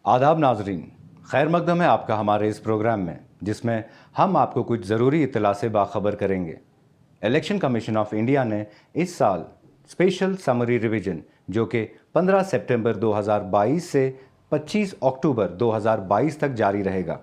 आदाब नाजरीन, खैर मकदम है आपका हमारे इस प्रोग्राम में, जिसमें हम आपको कुछ ज़रूरी इत्तला से बाखबर करेंगे। इलेक्शन कमीशन ऑफ इंडिया ने इस साल स्पेशल समरी रिवीजन जो कि 15 सितंबर 2022 से 25 अक्टूबर 2022 तक जारी रहेगा।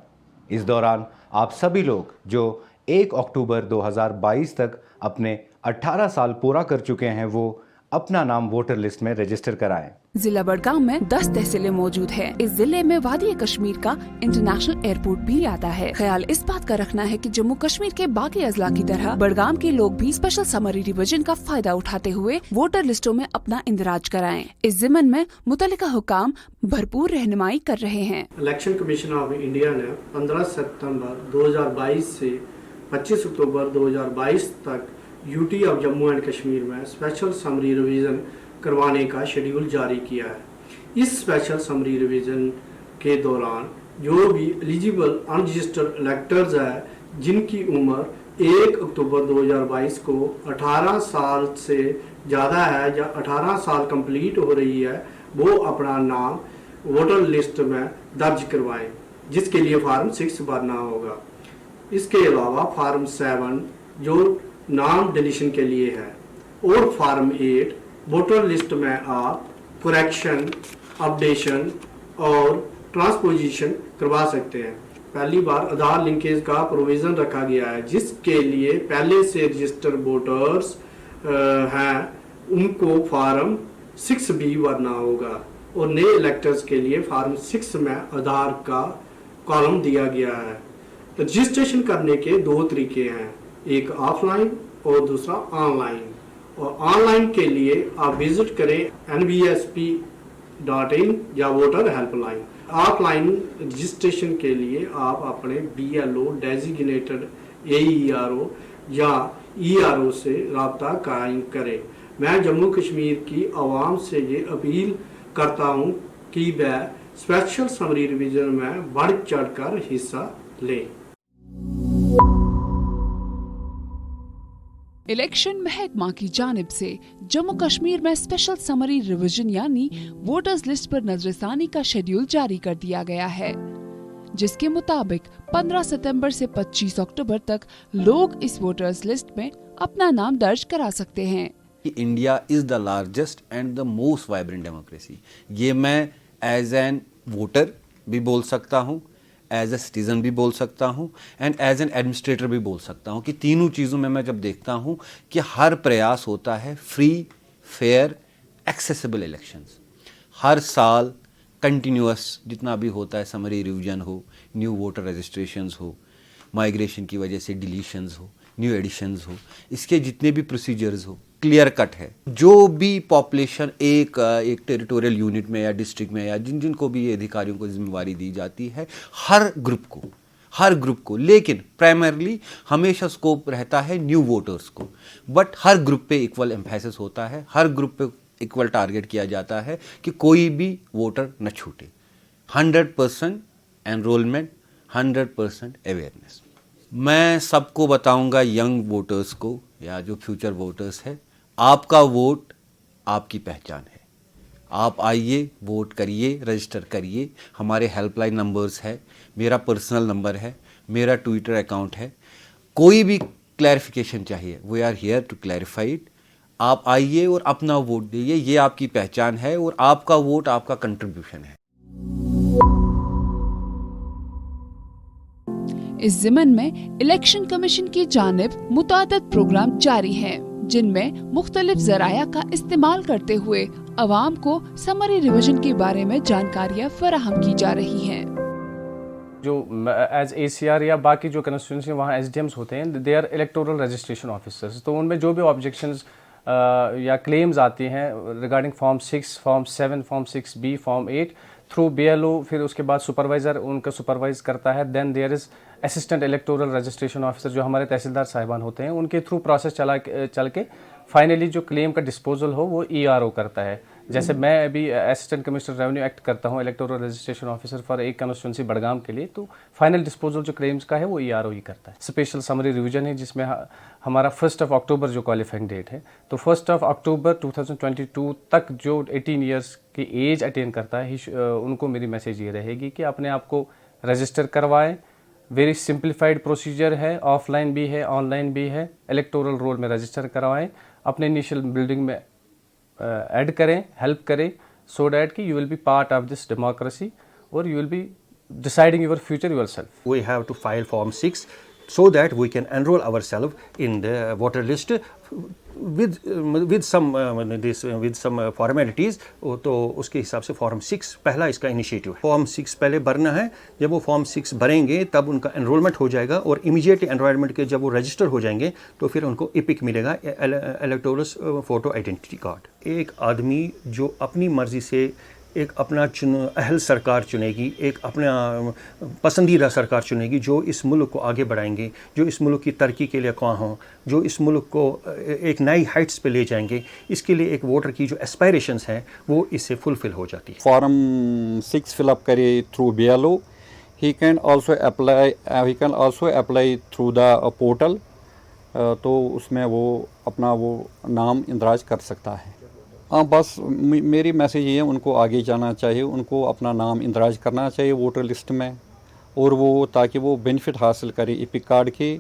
इस दौरान आप सभी लोग जो 1 अक्टूबर 2022 तक अपने 18 साल पूरा कर चुके हैं वो अपना नाम वोटर लिस्ट में रजिस्टर कराएं। जिला बड़गाम में 10 तहसीलें मौजूद है। इस जिले में वादी कश्मीर का इंटरनेशनल एयरपोर्ट भी आता है। ख्याल इस बात का रखना है कि जम्मू कश्मीर के बाकी अजला की तरह बड़गाम के लोग भी स्पेशल समरी रिवीजन का फायदा उठाते हुए वोटर लिस्टों में अपना इंदराज कराएं। इस जिमन में मुतल्लिका हुकाम भरपूर रहनुमाई कर रहे हैं। इलेक्शन कमीशन ऑफ इंडिया ने 15 सितंबर 2022 से 25 अक्टूबर 2022 तक UT of Jammu and Kashmir में स्पेशल समरी रिवीजन करवाने का शेड्यूल जारी किया है। इस स्पेशल समरी रिवीजन के दौरान जो भी एलिजिबल अनरजिस्टर्ड इलेक्टर्स है जिनकी उम्र 1 अक्टूबर 2022 को 18 साल से ज़्यादा है या 18 साल कंप्लीट हो रही है, वो अपना नाम वोटर लिस्ट में दर्ज करवाएं, जिसके लिए फार्म 6 भरना होगा। इसके अलावा फार्म 7 जो नाम डिलीशन के लिए है और फार्म 8 वोटर लिस्ट में आप करेक्शन, अपडेशन और ट्रांसपोजिशन करवा सकते हैं। पहली बार आधार लिंकेज का प्रोविज़न रखा गया है, जिसके लिए पहले से रजिस्टर्ड वोटर्स हैं उनको फार्म 6 भी भरना होगा और नए इलेक्टर्स के लिए फार्म 6 में आधार का कॉलम दिया गया है। रजिस्ट्रेशन करने के 2 तरीके हैं, एक ऑफलाइन और दूसरा ऑनलाइन। और ऑनलाइन के लिए आप विजिट करें nvsp.in या वोटर हेल्पलाइन। ऑफलाइन रजिस्ट्रेशन के लिए आप अपने BLO डेजिग्नेटेड AERO या ERO से रब्ता कायम करें। मैं जम्मू कश्मीर की आवाम से ये अपील करता हूँ कि वह स्पेशल समरी रिवीजन में बढ़ चढ़कर हिस्सा लें। इलेक्शन महकमा की जानिब से जम्मू कश्मीर में स्पेशल समरी रिवीजन यानी वोटर्स लिस्ट पर नजरसानी का शेड्यूल जारी कर दिया गया है, जिसके मुताबिक 15 सितंबर से 25 अक्टूबर तक लोग इस वोटर्स लिस्ट में अपना नाम दर्ज करा सकते हैं। India is the largest and the most vibrant democracy. ये मैं एज एन वोटर भी बोल सकता हूँ, एज ए सिटीज़न भी बोल सकता हूँ एंड एज एन एडमिनिस्ट्रेटर भी बोल सकता हूँ कि तीनों चीज़ों में मैं जब देखता हूँ कि हर प्रयास होता है फ्री, फेयर, एक्सेसिबल इलेक्शंस। हर साल कंटिन्यूअस जितना भी होता है, समरी रिवीजन हो, न्यू वोटर रजिस्ट्रेशंस हो, माइग्रेशन की वजह से डिलीशंस हो, न्यू एडिशंस हो, इसके जितने भी प्रोसीजर्स हो क्लियर कट है। जो भी पॉपुलेशन एक टेरिटोरियल यूनिट में या डिस्ट्रिक्ट में या जिन जिन को भी अधिकारियों को जिम्मेवारी दी जाती है, हर ग्रुप को लेकिन प्राइमरली हमेशा स्कोप रहता है न्यू वोटर्स को, बट हर ग्रुप पे इक्वल एम्फेसिस होता है, हर ग्रुप पे इक्वल टारगेट किया जाता है कि कोई भी वोटर न छूटे। 100% एनरोलमेंट, 100% अवेयरनेस। मैं सबको बताऊंगा, यंग वोटर्स को या जो फ्यूचर वोटर्स है, आपका वोट आपकी पहचान है। आप आइए, वोट करिए, रजिस्टर करिए। हमारे हेल्पलाइन नंबर्स है, मेरा पर्सनल नंबर है, मेरा ट्विटर अकाउंट है। कोई भी क्लैरिफिकेशन चाहिए, we are here to clarify it. आप आइए और अपना वोट दीजिए, ये आपकी पहचान है और आपका वोट आपका कंट्रीब्यूशन है। इस जिमन में इलेक्शन कमीशन की जानिब मुतादिद प्रोग्राम जारी हैं, जिनमें मुख्तलिफ जराया का इस्तेमाल करते हुए अवाम को समरी रिवीजन के बारे में जानकारियाँ फराहम की जा रही हैं। जो एज ACR या बाकी जो कंस्टिट्यूंसी वहाँ SDMs होते हैं, they are electoral registration officers. तो उनमें जो भी ऑब्जेक्शंस या क्लेम्स आती हैं regarding form 6, form 7, form 6B, form 8 through BLO, फिर उसके बाद सुपरवाइज़र उनका सुपरवाइज करता है। Then there is assistant electoral registration officer जो हमारे तहसीलदार साहिबान होते हैं, उनके थ्रू प्रोसेस चल के फाइनली जो क्लेम का डिस्पोजल हो वो ERO करता है। जैसे मैं अभी असिस्टेंट कमिश्नर रेवेन्यू एक्ट करता हूँ, इलेक्टोरल रजिस्ट्रेशन ऑफिसर फॉर एक कंस्टिट्यूंसी बड़गाम के लिए, तो फाइनल डिस्पोजल जो क्लेम्स का है वो ERO ही करता है। स्पेशल समरी रिवीजन है जिसमें हमारा 1 अक्टूबर जो क्वालिफाइंग डेट है, तो 1 अक्टूबर 2022 तक जो 18 ईयर्स की एज अटेन करता है उनको मेरी मैसेज ये रहेगी कि अपने आप को रजिस्टर करवाएं। वेरी सिंप्लीफाइड प्रोसीजर है, ऑफलाइन भी है, ऑनलाइन भी है। इलेक्टोरल रोल में रजिस्टर करवाएं, अपने इनिशियल बिल्डिंग में ऐड करें, हेल्प करें, सो डैट कि you will be part of this democracy और you will be deciding your future yourself. We have to file Form 6 so that we can enroll ourselves in the voter list with some formalities. तो उसके हिसाब से Form 6 पहला इसका initiative है। Form 6 पहले भरना है, जब वो Form 6 भरेंगे तब उनका एनरोलमेंट हो जाएगा और इमीडिएटली एनरोलमेंट के जब वो रजिस्टर हो जाएंगे तो फिर उनको इपिक मिलेगा, इलेक्टोरल फोटो आइडेंटिटी कार्ड। एक आदमी जो अपनी मर्जी से एक अपना अहल सरकार चुनेगी, एक अपना पसंदीदा सरकार चुनेगी जो इस मुल्क को आगे बढ़ाएंगे, जो इस मुल्क की तरक्की के लिए ख्वाह हों, जो इस मुल्क को एक नई हाइट्स पे ले जाएंगे, इसके लिए एक वोटर की जो एस्पायरेशंस हैं वो इससे फुलफिल हो जाती है। फॉर्म 6 फिलअप करे through BLO, he can also apply through the portal, तो उसमें वो अपना वो नाम इंदराज कर सकता है। हाँ, बस मेरी मैसेज ये है, उनको आगे जाना चाहिए, उनको अपना नाम इंदराज करना चाहिए वोटर लिस्ट में, और वो ताकि वो बेनिफिट हासिल करे इपिक कार्ड के,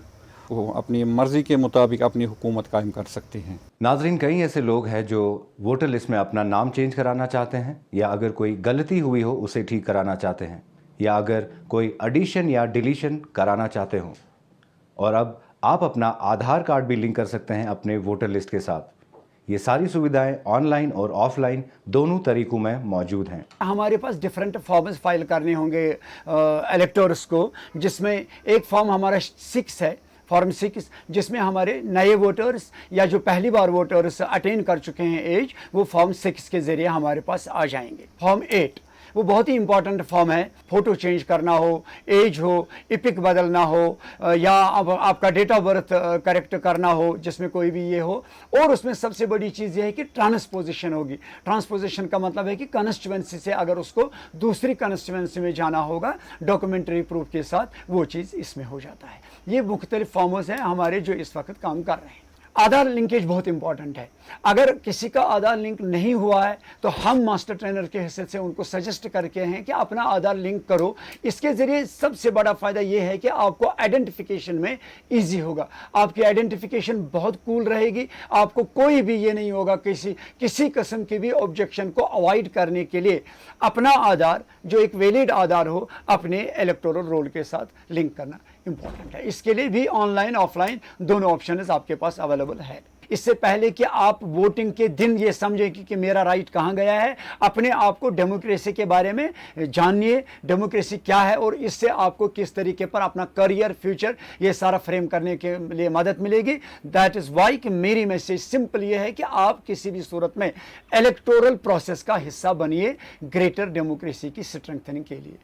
वो अपनी मर्ज़ी के मुताबिक अपनी हुकूमत कायम कर सकते हैं। नाजरीन, कई ऐसे लोग हैं जो वोटर लिस्ट में अपना नाम चेंज कराना चाहते हैं, या अगर कोई गलती हुई हो उसे ठीक कराना चाहते हैं, या अगर कोई एडिशन या डिलीशन कराना चाहते हो। और अब आप अपना आधार कार्ड भी लिंक कर सकते हैं अपने वोटर लिस्ट के साथ। ये सारी सुविधाएं ऑनलाइन और ऑफलाइन दोनों तरीकों में मौजूद हैं। हमारे पास डिफरेंट फॉर्म्स फाइल करने होंगे इलेक्टोर्स को, जिसमें एक फॉर्म हमारा 6 है, फॉर्म 6, जिसमें हमारे नए वोटर्स या जो पहली बार वोटर्स अटेन कर चुके हैं एज, वो फॉर्म 6 के ज़रिए हमारे पास आ जाएंगे। फॉर्म 8 वो बहुत ही इंपॉर्टेंट फॉर्म है, फ़ोटो चेंज करना हो, एज हो, इपिक बदलना हो, या आपका डेट ऑफ बर्थ करेक्ट करना हो, जिसमें कोई भी ये हो। और उसमें सबसे बड़ी चीज़ ये है कि ट्रांसपोजिशन होगी। ट्रांसपोजिशन का मतलब है कि कंस्टिट्यूएंसी से अगर उसको दूसरी कंस्टिट्यूएंसी में जाना होगा डॉक्यूमेंट्री प्रूफ के साथ, वो चीज़ इसमें हो जाता है। ये मुख्तलिफ फॉर्म्स हैं हमारे जो इस वक्त काम कर रहे हैं। आधार लिंकेज बहुत इंपॉर्टेंट है। अगर किसी का आधार लिंक नहीं हुआ है तो हम मास्टर ट्रेनर के हिस्से से उनको सजेस्ट करके हैं कि अपना आधार लिंक करो। इसके ज़रिए सबसे बड़ा फ़ायदा ये है कि आपको आइडेंटिफिकेशन में इजी होगा, आपकी आइडेंटिफिकेशन बहुत कूल रहेगी, आपको कोई भी ये नहीं होगा किसी किस्म की भी ऑब्जेक्शन को अवॉइड करने के लिए अपना आधार जो एक वैलिड आधार हो अपने इलेक्टोरल रोल के साथ लिंक करना इंपॉर्टेंट है। इसके लिए भी ऑनलाइन ऑफलाइन दोनों ऑप्शन आपके पास अवेलेबल है। इससे पहले कि आप वोटिंग के दिन ये समझें कि मेरा राइट कहाँ गया है, अपने आप को डेमोक्रेसी के बारे में जानिए, डेमोक्रेसी क्या है और इससे आपको किस तरीके पर अपना करियर, फ्यूचर, ये सारा फ्रेम करने के लिए मदद मिलेगी। दैट इज़ वाई कि मेरी मैसेज सिंपल ये है कि आप किसी भी सूरत में इलेक्टोरल प्रोसेस का हिस्सा बनिए ग्रेटर डेमोक्रेसी की स्ट्रेंथनिंग के लिए।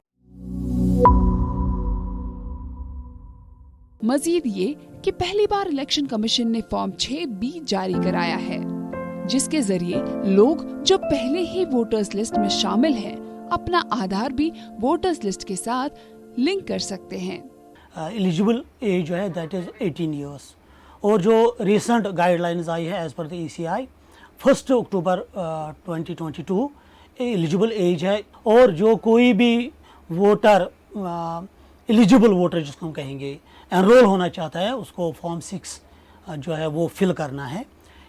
मजीद ये कि पहली बार इलेक्शन कमीशन ने फॉर्म 6B जारी कराया है, जिसके जरिए लोग जो पहले ही वोटर्स लिस्ट में शामिल हैं अपना आधार भी वोटर्स लिस्ट के साथ लिंक कर सकते हैं। एलिजिबल एज जो है दैट इज 18 ईयर्स, और जो रिसेंट गाइडलाइंस आई है as per the ECI 1 October 2022 eligible age है। और जो कोई भी वोटर एलिजिबल वोटर जिसको हम कहेंगे एनरोल होना चाहता है, उसको फॉर्म 6 जो है वो फिल करना है,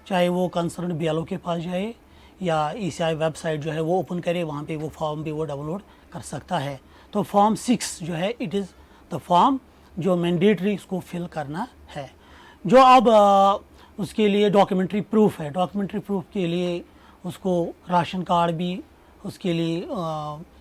चाहे वो कंसर्न BLO के पास जाए या ECI वेबसाइट जो है वो ओपन करे, वहाँ पे वो फॉर्म भी वो डाउनलोड कर सकता है। तो फॉर्म 6 जो है इट इज़ द फॉर्म जो मैंडेटरी उसको फिल करना है। जो अब उसके लिए डॉक्यूमेंट्री प्रूफ है, डॉक्यूमेंट्री प्रूफ के लिए उसको राशन कार्ड भी उसके लिए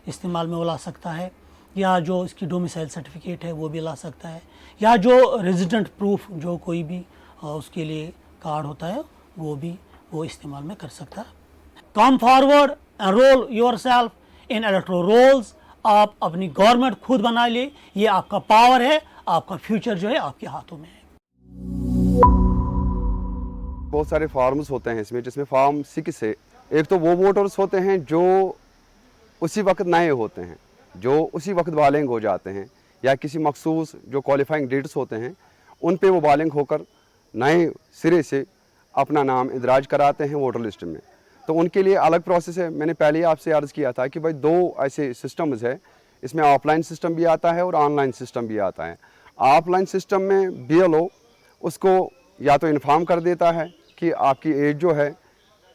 इस्तेमाल में वो ला सकता है, या जो इसकी डोमिसाइल सर्टिफिकेट है वो भी ला सकता है, या जो रेजिडेंट प्रूफ जो कोई भी उसके लिए कार्ड होता है वो इस्तेमाल में कर सकता है। Come forward, enroll yourself in electoral rolls. आप अपनी गवर्नमेंट खुद बना ले, ये आपका पावर है, आपका फ्यूचर जो है आपके हाथों में है। बहुत सारे फॉर्म्स होते हैं इसमें, जिसमें फॉर्म 6 से एक तो वो वोटर्स होते हैं जो उसी वक्त नए होते हैं, जो उसी वक्त बालिग हो जाते हैं, या किसी मखसूस जो क्वालिफाइंग डेट्स होते हैं उन पे वो बालिग होकर नए सिरे से अपना नाम इंदराज कराते हैं वोटर लिस्ट में। तो उनके लिए अलग प्रोसेस है। मैंने पहले ही आपसे अर्ज़ किया था कि भाई 2 ऐसे सिस्टम्स है, इसमें ऑफलाइन सिस्टम भी आता है और ऑनलाइन सिस्टम भी आता है। ऑफलाइन सिस्टम में BLO उसको या तो इन्फॉर्म कर देता है कि आपकी एज जो है,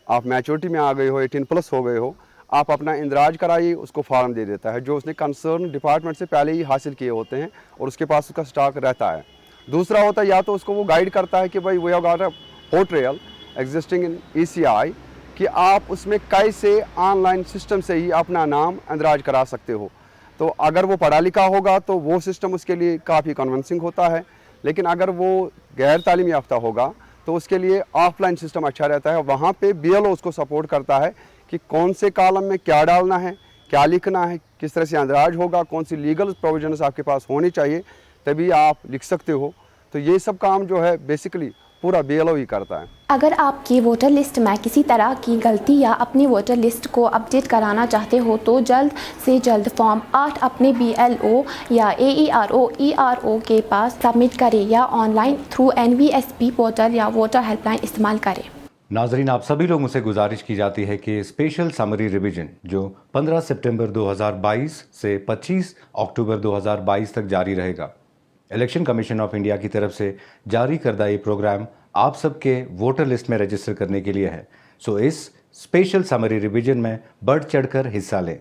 आप मैच्योरिटी में आ गए हो, 18+ हो गए हो, आप अपना इंदराज कराइए, उसको फॉर्म दे देता है जो उसने कंसर्न डिपार्टमेंट से पहले ही हासिल किए होते हैं और उसके पास उसका स्टॉक रहता है। दूसरा होता है या तो उसको वो गाइड करता है कि भाई we have got a portal existing in ECI कि आप उसमें कैसे ऑनलाइन सिस्टम से ही अपना नाम इंदराज करा सकते हो। तो अगर वो पढ़ा लिखा होगा तो वो सिस्टम उसके लिए काफ़ी कन्विंसिंग होता है, लेकिन अगर वो गैर तालीम याफ्ता होगा तो उसके लिए ऑफलाइन सिस्टम अच्छा रहता है। वहाँ पे BLO उसको सपोर्ट करता है कि कौन से कॉलम में क्या डालना है, क्या लिखना है, किस तरह से इंदराज होगा, कौन सी लीगल प्रोविजंस आपके पास होनी चाहिए, तभी आप लिख सकते हो। तो ये सब काम जो है बेसिकली पूरा BLO ही करता है। अगर आपकी वोटर लिस्ट में किसी तरह की गलती या अपनी वोटर लिस्ट को अपडेट कराना चाहते हो तो जल्द से जल्द फॉर्म 8 अपने BLO या AERO के पास सबमिट करें या ऑनलाइन थ्रू NVSP पोर्टल या वोटर हेल्पलाइन इस्तेमाल करें। नाजरीन, आप सभी लोगों से गुजारिश की जाती है कि स्पेशल समरी रिवीजन जो 15 सितंबर 2022 से 25 अक्टूबर 2022 तक जारी रहेगा, इलेक्शन कमीशन ऑफ इंडिया की तरफ से जारी करदा ये प्रोग्राम आप सबके वोटर लिस्ट में रजिस्टर करने के लिए है। सो इस स्पेशल समरी रिवीजन में बढ़ चढ़कर हिस्सा लें।